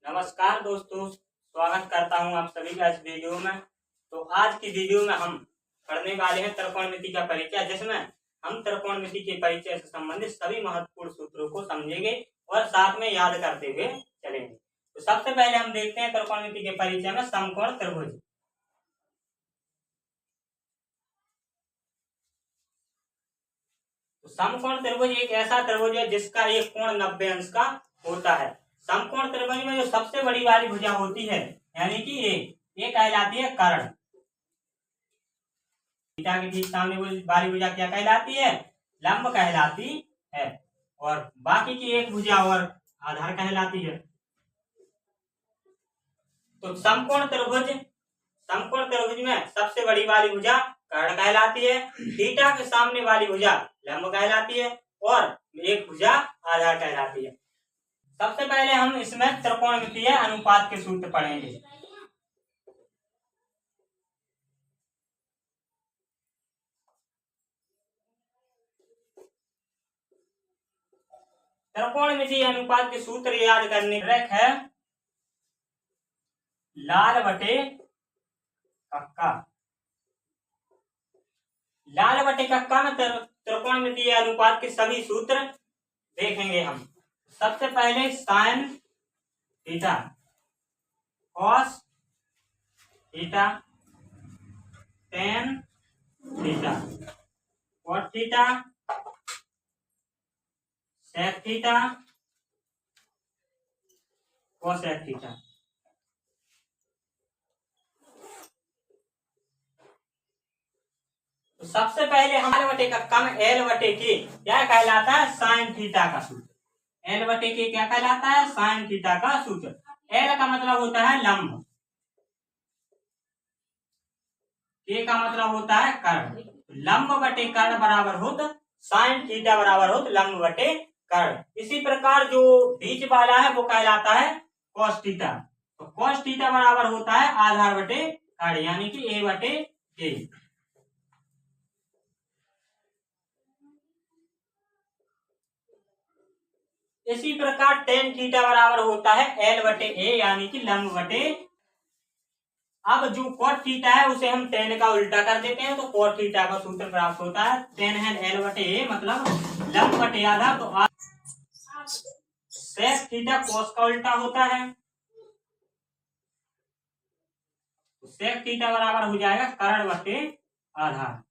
नमस्कार दोस्तों, स्वागत करता हूं आप सभी का इस वीडियो में। तो आज की वीडियो में हम पढ़ने वाले हैं त्रिकोणमिति का परिचय, जिसमें हम त्रिकोणमिति के परिचय से संबंधित सभी महत्वपूर्ण सूत्रों को समझेंगे और साथ में याद करते हुए चलेंगे। तो सबसे पहले हम देखते हैं त्रिकोणमिति के परिचय में समकोण त्रिभुज। तो समकोण त्रिभुज एक ऐसा त्रिभुज है जिसका एक कोण 90 अंश का होता है। समकोण त्रिभुज में जो सबसे बड़ी वाली भुजा होती है, यानी कि ये कहलाती है कर्ण। थीटा के ठीक सामने वाली भुजा क्या कहलाती है? लंब कहलाती है। और बाकी की एक भुजा और आधार कहलाती है। तो समकोण त्रिभुज में सबसे बड़ी वाली भुजा कर्ण कहलाती है, थीटा के सामने वाली भुजा लंब कहलाती है और एक भुजा आधार कहलाती है। सबसे पहले हम इसमें त्रिकोणमितीय अनुपात के सूत्र पढ़ेंगे। त्रिकोणमितीय अनुपात के सूत्र याद करने है लाल बटे कक्का। लाल बटे कक्का में त्रिकोणमितीय अनुपात के सभी सूत्र देखेंगे हम। सबसे पहले sine theta, cos theta, tan theta, cot theta, sec theta, cosec theta. तो सबसे पहले हमारे बटे कक्का में एल बटे के क्या कहलाता है? साइन थीटा का सूत्र। एल बटे के क्या कहलाता है? साइन थीटा का सूत्र। एल का मतलब होता है लंब, के का मतलब होता है कर्ण। लंब बटे कर्ण बराबर होता साइन थीटा बराबर होता लंब बटे कर्ण। इसी प्रकार जो बीच वाला है वो कहलाता है कॉस थीटा। तो कॉस थीटा बराबर होता है आधार बटे कर्ण, यानी कि ए बटे के। इसी प्रकार टेन थीटा बराबर होता है एल बटे ए, यानी कि लंब बटे। अब जो कॉट थीटा है उसे हम टेन का उल्टा कर देते हैं, तो कॉट थीटा का सूत्र प्राप्त होता है टेन है एल बटे ए, मतलब लंब बटे आधा। तो सेक थीटा कॉस का उल्टा होता है, तो सेक थीटा बराबर हो जाएगा कर्ण बटे आधा।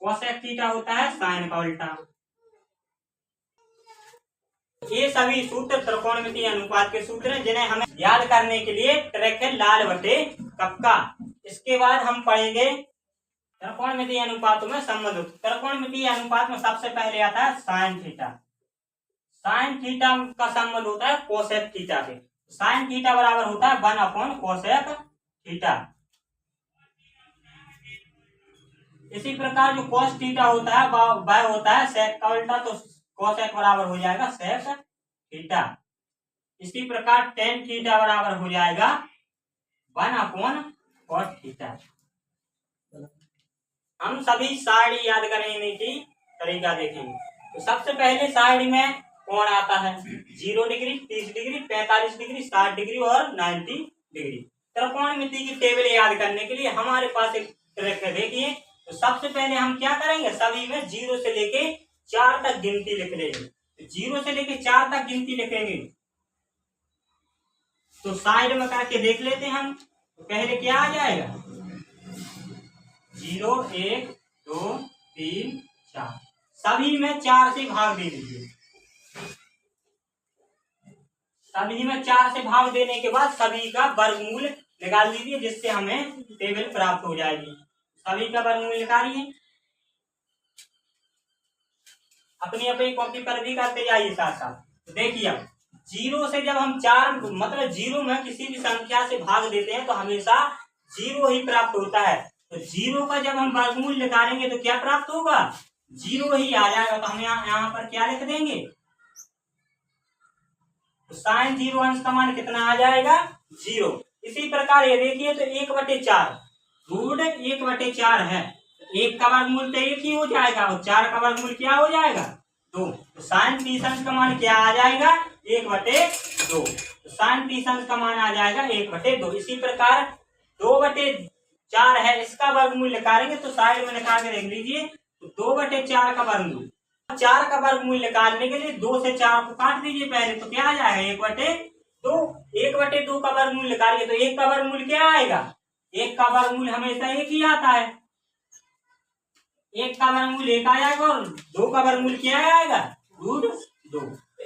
कोसेक थीटा होता है साइन का उल्टा। ये सभी सूत्र त्रिकोणमितीय अनुपात के सूत्र हैं, जिन्हें हमें याद करने के लिए ट्रैक है लाल बटे कक्का। इसके बाद हम पढ़ेंगे त्रिकोणमितीय अनुपातों में संबंध। त्रिकोणमितीय अनुपात में सबसे पहले आता है साइन थीटा। साइन थीटा का संबंध होता है कोसेक थीटा से। साइन थीटा बराबर होता है 1/कोसेक थीटा। इसी प्रकार जो कॉस थीटा होता है वह होता है सेक का उल्टा, तो कोसेक बराबर हो जाएगा सेक थीटा। इसी प्रकार टेन थीटा बराबर हो जाएगा 1/कॉट थीटा। हम सभी साइड याद करने की तरीका देखेंगे। तो सबसे पहले साइड में कोण आता है 0 डिग्री, 30 डिग्री, 45 डिग्री, 60 डिग्री और 90 डिग्री। त्रिकोणमिति की टेबल याद करने के लिए हमारे पास एक ट्रिक है, देखिए। तो सबसे पहले हम क्या करेंगे, सभी में 0 से लेके 4 तक गिनती लिख लेंगे। तो 0 से लेके 4 तक गिनती लिखेंगे, तो साइड में करके देख लेते हैं हम। तो पहले क्या आ जाएगा 0, 1, 2, 3, 4। सभी में 4 से भाग दे दीजिए। सभी में 4 से भाग देने के बाद सभी का वर्गमूल निकाल दीजिए, जिससे हमें टेबल प्राप्त हो जाएगी। सभी का वर्गमूल निकालिए, अपनी अपनी कॉपी पर भी करते जाइए साथ साथ। तो देखिए अब 0 से जब हम 4 मतलब 0 में किसी भी संख्या से भाग देते हैं तो हमेशा 0 ही प्राप्त होता है। तो 0 का जब हम वर्गमूल निकालेंगे तो क्या प्राप्त होगा? 0 ही आ जाएगा। तो हम यहाँ पर क्या लिख देंगे, तो साइन 0 अंश का मान कितना आ जाएगा? 0। इसी प्रकार ये देखिए तो 1/4 रूट 1/4 है। एक का वर्गमूल तो एक ही हो जाएगा और 4 का वर्गमूल क्या हो जाएगा 2। तो साइन 30 अंश का मान क्या आ जाएगा 1/2। तो साइन 30 अंश का मान आ जाएगा 1/2। इसी प्रकार 2/4 है, इसका वर्गमूल निकालेंगे तो साइड में निकाल के देख लीजिए। तो 2/4 का वर्गमूल, 4 का वर्गमूल निकालने के लिए 2 से 4 को काट दीजिए पहले, तो क्या आ जाएगा 1/2। 1/2 का वर्गमूल निकालिए तो 1 का वर्गमूल क्या आएगा, 1 का वर्गमूल हमेशा 1 ही आता है। 1 का वर्गमूल 1 आ जाएगा और 2 का वर्गमूल क्या आएगा √2। तो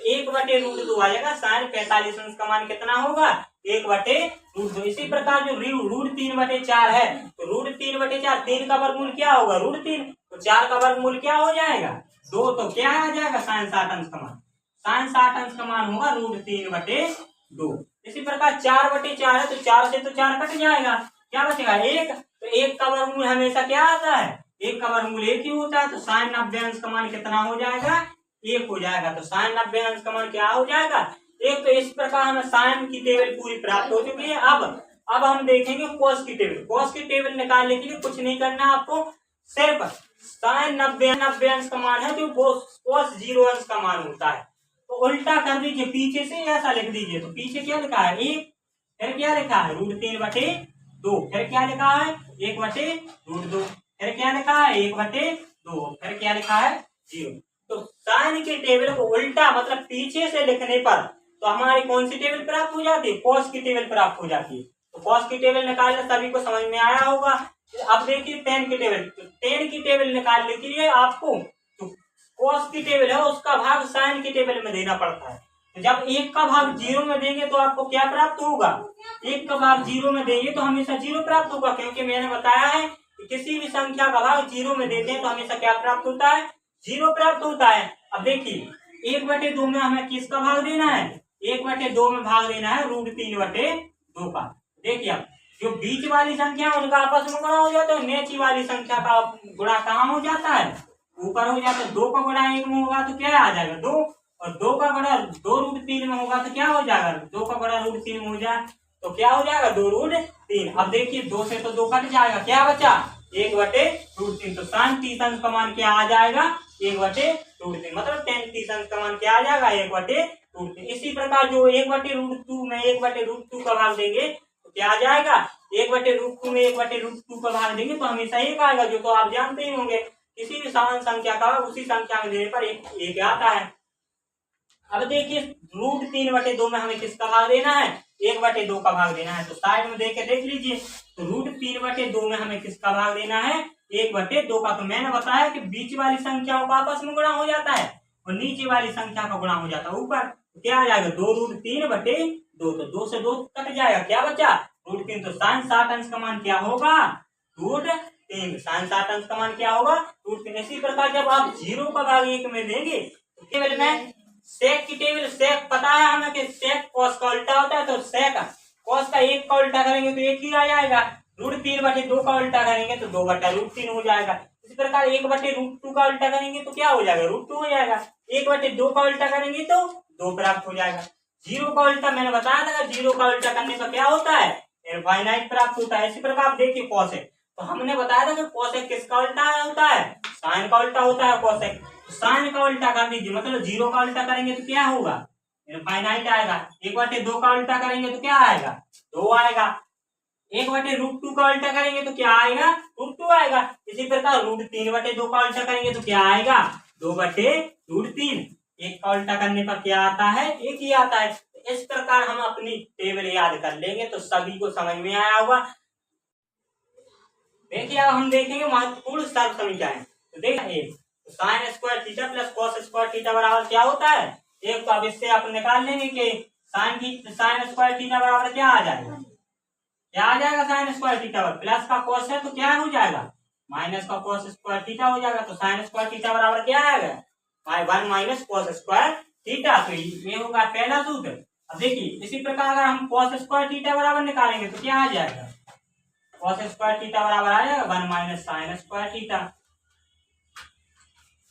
1/√2 आ जाएगा। साइन 45 अंश का मान कितना होगा 1/√2। इसी प्रकार जो √3/4 है तो √3/4, 3 का वर्गमूल क्या होगा √3, तो 4 का वर्गमूल क्या हो जाएगा 2। तो क्या आ जाएगा साइन 60 अंश का मान, साइन 60 अंश का मान होगा √3/2। इसी प्रकार 4/4 है तो 4 से तो 4 कट जाएगा, क्या बचेगा 1। तो 1 का वर्गमूल हमेशा क्या आता है, 1 का वर्गमूल 1 ही होता है। तो साइन 90 अंश का मान कितना हो जाएगा 1 हो जाएगा। तो साइन 90 अंश का मान क्या हो जाएगा 1। तो इस प्रकार हमें साइन की टेबल पूरी प्राप्त हो चुकी है। अब हम देखेंगे कोस की टेबल। कोस की टेबल निकालने के लिए कुछ नहीं करना आपको, सिर्फ साइन 90 अंश का मान है जो कोस 0 अंश का मान होता है, तो उल्टा कर दीजिए, पीछे से ऐसा लिख दीजिए। तो पीछे क्या लिखा है 1, फिर क्या लिखा है √3/2, फिर क्या लिखा है 1/√2, फिर क्या लिखा है 1/2, फिर क्या लिखा है 0। तो साइन की टेबल को उल्टा मतलब पीछे से लिखने पर तो हमारी कौन सी टेबल प्राप्त हो जाती है, कॉस की टेबल प्राप्त हो जाती है। तो कॉस की टेबल निकालना सभी को समझ में आया होगा। अब देखिए टेन की टेबल, तो टेन की टेबल निकालने के लिए आपको तो कॉस की टेबल है उसका भाग साइन की टेबल में देना पड़ता है। तो जब 1 का भाग 0 में देंगे तो आपको क्या प्राप्त होगा, 1 का भाग 0 में देंगे तो हमेशा 0 प्राप्त होगा, क्योंकि मैंने बताया है कि किसी भी संख्या का भाग 0 में देते हैं तो हमेशा क्या प्राप्त होता है 0 प्राप्त होता है। अब देखिए 1/2 में हमें किसका भाग देना है, 1/2 में भाग देना है √3/2 का। देखिए अब जो बीच वाली संख्या है उनका आपस में गुणा हो जाता है, नीचे वाली संख्या का गुणा कहाँ हो जाता है ऊपर हो जाता है। 2 का गुणा 1 में होगा तो क्या आ जाएगा 2, और 2 का गुणा 2√3 में होगा तो क्या हो जाएगा 2 का गुणा √3 में हो जाए तो क्या हो जाएगा 2√3। अब देखिए 2 से तो 2 कट जाएगा, क्या बचा 1/√3। तो साइन 30 अंश का मान क्या आ जाएगा 1/√3, मतलब tan 30 अंश का मान क्या आ जाएगा 1/√3। इसी प्रकार जो 1/√2 में 1/√2 का भाग देंगे तो क्या आ जाएगा 1/√2 में 1/√2 का भाग देंगे तो हमेशा 1 आएगा, जो तो आप जानते ही होंगे किसी भी समान संख्या का उसी संख्या में देने पर एक आता है। अब देखिए √3/2 में हमें किसका भाग देना है 1/2 का भाग देना है। तो साइड में देख लीजिए, तो √3/2 में हमें किसका भाग देना है 1/2 का। तो मैंने बताया कि बीच वाली संख्याओं का आपस में गुणा हो जाता है और नीचे वाली संख्या का गुणा हो जाता है ऊपर। तो क्या आ जाएगा 2√3/2, तो 2 से 2 कट जाएगा, क्या बचा √3। तो साइन 60 अंश का मान क्या होगा √3, साइन 60 अंश का मान क्या होगा √3। इसी प्रकार जब आप 0 का भाग 1 में देंगे तो केवल में सेक की टेबल, सेक पता है हमें कि सेक कॉस का उल्टा होता है, तो सेक कॉस का 1 का उल्टा करेंगे तो 1 ही आ जाएगा, √3/2 का उल्टा करेंगे तो 2/√3 हो जाएगा। इसी प्रकार 1/√2 का उल्टा करेंगे तो क्या हो जाएगा √2 हो जाएगा, 1/2 का उल्टा करेंगे तो 2 प्राप्त हो जाएगा। 0 का उल्टा मैंने बताया था 0 का उल्टा करने पर क्या होता है इनफाइनाइट प्राप्त होता है। इसी प्रकार आप देखिए कॉसेक, तो हमने बताया था कि कॉसेक किसका उल्टा होता है साइन का उल्टा होता है कॉसेक। साइन का उल्टा कर दीजिए, मतलब 0 का उल्टा करेंगे तो क्या होगा इनफाइनाइट आएगा। 1/2 का उल्टा करेंगे तो क्या आएगा 2 आएगा। 1/√2 का उल्टा करेंगे तो क्या आएगा √2 आएगा। इसी प्रकार √3/2 का उल्टा करेंगे तो क्या आएगा 2/√3। 1 का उल्टा करने पर क्या आता है 1 ही आता है। इस प्रकार हम अपनी टेबल याद कर लेंगे तो सभी को समझ में आया होगा। देखिए अब हम देखेंगे महत्वपूर्ण सर्व समीकरण। तो देखिए sine square theta plus cos square theta बराबर क्या होता है एक, तो अब इससे आप निकाल लेंगे कि साइन स्क्वायर थीटा बराबर क्या आ जाएगा, क्या आ जाएगा साइन स्क्वायर थीटा पर प्लस का कॉस है तो क्या हो जाएगा माइनस का कॉस स्क्वायर थीटा हो जाएगा। तो साइन स्क्वायर थीटा बराबर क्या आएगा 1 माइनस कॉस स्क्वायर थीटा। तो ये होगा पहला सूत्र। अब देखिए इसी प्रकार अगर हम कॉस स्क्वायर थीटा बराबर निकालेंगे तो क्या आ जाएगा कॉस स्क्वायर थीटा बराबर आ जाएगा 1 माइनस साइन स्क्वायर थीटा।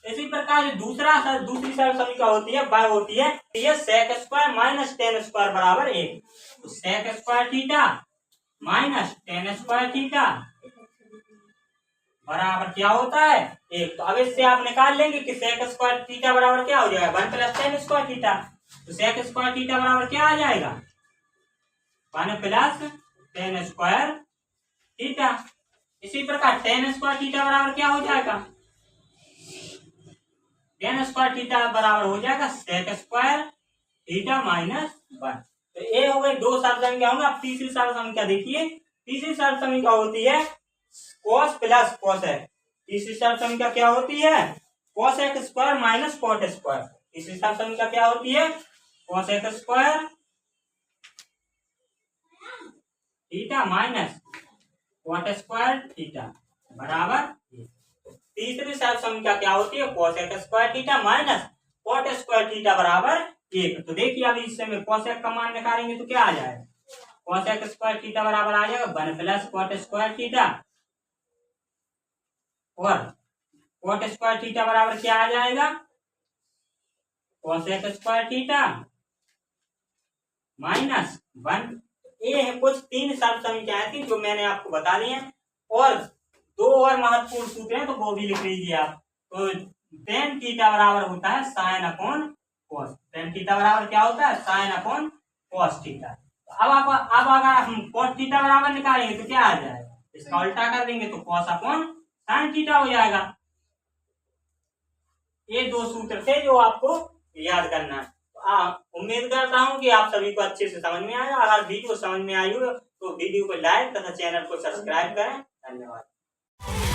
इसी प्रकार दूसरी सरल समीकरण होती है वह होती है sec square minus tan square बराबर 1। तो sec square theta minus tan square theta बराबर क्या होता है 1। तो अब इससे आप निकाल लेंगे कि सेक स्क्वायर थीटा बराबर क्या हो जाएगा 1 प्लस टेन स्क्वायर थीटा। तो सेक स्क्वायर थीटा बराबर क्या आ जाएगा 1 प्लस टेन स्क्वायर थीटा। इसी प्रकार टेन स्क्वायर थीटा बराबर क्या हो जाएगा टेन स्क्वायर थीटा बराबर हो जाएगा सेक स्क्वायर थीटा माइनस 1। तो ये हो गई 2 सर्व संख्या होंगे। अब तीसरी सर्व संख्या देखिए। तीसरी सर्व संख्या होती है cos प्लस cosec। तीसरी सर्व संख्या क्या होती है cosec square minus cot square. तीसरी सर्व संख्या क्या होती है cosec square theta minus cot square theta बराबर 1। तीसरी सर्व संख्या क्या होती है cosec square theta minus cot square theta बराबर 1। तो देखिए अभी इससे में cosec का मान निकालेंगे तो क्या आ जाएगा cosec स्क्वायर थीटा बराबर आ जाएगा 1 प्लस cot स्क्वायर थीटा और cot स्क्वायर थीटा बराबर क्या आ जाएगा cosec स्क्वायर थीटा माइनस 1। ये है कुछ 3 सर्व संख्याएं थी जो मैंने आपको बता दी हैं। और 2 और महत्वपूर्ण सूत्र हैं तो वो भी लिख लीजिए आप। तो tan थीटा बराबर होता है sin upon cos। tan theta बराबर क्या होता है sin अपॉन cos थीटा। अब अगर हम cos थीटा बराबर निकालेंगे तो क्या आ जाएगा इसका उल्टा कर देंगे तो cos अपॉन sin थीटा हो जाएगा। ये 2 सूत्र थे जो आपको याद करना है। उम्मीद करता हूं कि आप सभी को अच्छे से समझ में आया। अगर वीडियो समझ में आई हो तो वीडियो को लाइक तथा चैनल को सब्सक्राइब करें। धन्यवाद।